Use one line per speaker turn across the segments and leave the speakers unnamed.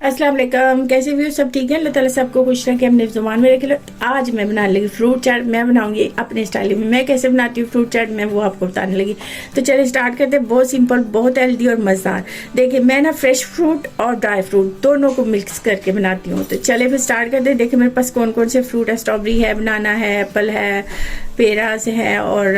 अस्सलाम वालेकुम। कैसे भी हो? सब ठीक है? अल्लाह ताला सबको खुश रखे, अपने जुबान में रखे। आज मैं बनाने लगी फ्रूट चाट। मैं बनाऊंगी अपने स्टाइल में। मैं कैसे बनाती हूँ फ्रूट चाट, मैं वो आपको बताने लगी। तो चलिए स्टार्ट करते हैं। बहुत सिंपल, बहुत हेल्दी और मज़ेदार। देखिए मैं ना फ्रेश फ्रूट और ड्राई फ्रूट दोनों को मिक्स करके बनाती हूँ। तो चलिए फिर स्टार्ट करते हैं। देखिए मेरे पास कौन कौन से फ्रूट है। स्ट्रॉबेरी है, बनाना है, एप्पल है, पेरास है, और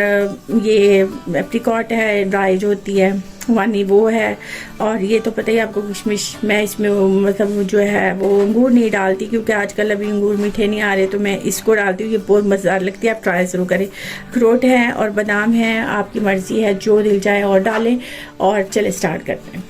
ये एप्रिकॉट है, ड्राई जो होती है वानी वो है। और ये तो पता ही आपको किशमिश। मैं इसमें मतलब जो है वो अंगूर नहीं डालती, क्योंकि आजकल अभी अंगूर मीठे नहीं आ रहे, तो मैं इसको डालती हूँ। ये बहुत मज़ेदार लगती है, आप ट्राई ज़रूर करें। अखरोट है और बादाम है, आपकी मर्ज़ी है, जो दिल जाए और डालें। और चले स्टार्ट करते हैं।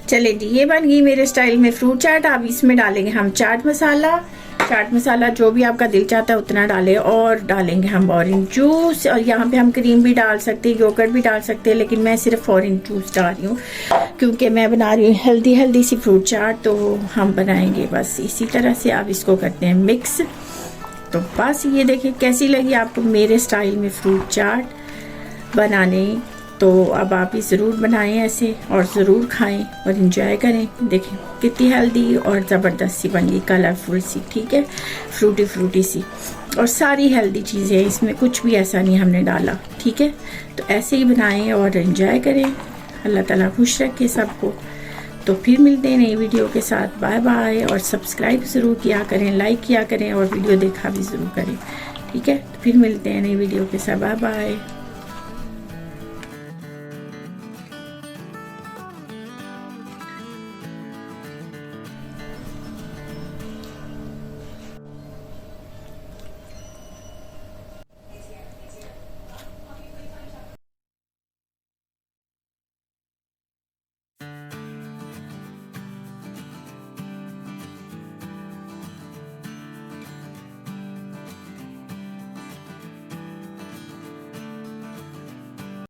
चले जी, ये बन गई मेरे स्टाइल में फ्रूट चाट। अब इसमें डालेंगे हम चाट मसाला। चाट मसाला जो भी आपका दिल चाहता है उतना डालें। और डालेंगे हम ऑरेंज जूस, और यहाँ पे हम क्रीम भी डाल सकते हैं, योगर्ट भी डाल सकते हैं, लेकिन मैं सिर्फ ऑरेंज जूस डाल रही हूँ क्योंकि मैं बना रही हूँ हेल्दी हेल्दी सी फ्रूट चाट। तो हम बनाएंगे बस इसी तरह से। आप इसको करते हैं मिक्स। तो बस ये देखिए कैसी लगी आपको मेरे स्टाइल में फ्रूट चाट बनाने। तो अब आप ही ज़रूर बनाएं ऐसे, और ज़रूर खाएं और इन्जॉय करें। देखें कितनी हेल्दी और ज़बरदस्त सी बन गई, कलरफुल सी, ठीक है, फ्रूटी फ्रूटी सी, और सारी हेल्दी चीज़ें, इसमें कुछ भी ऐसा नहीं हमने डाला, ठीक है। तो ऐसे ही बनाएं और इन्जॉय करें। अल्लाह ताला खुश रखे सबको। तो फिर मिलते हैं नई वीडियो के साथ। Bye bye. और सब्सक्राइब ज़रूर किया करें, लाइक किया करें, और वीडियो देखा भी ज़रूर करें, ठीक है। तो फिर मिलते हैं नई वीडियो के साथ। Bye bye.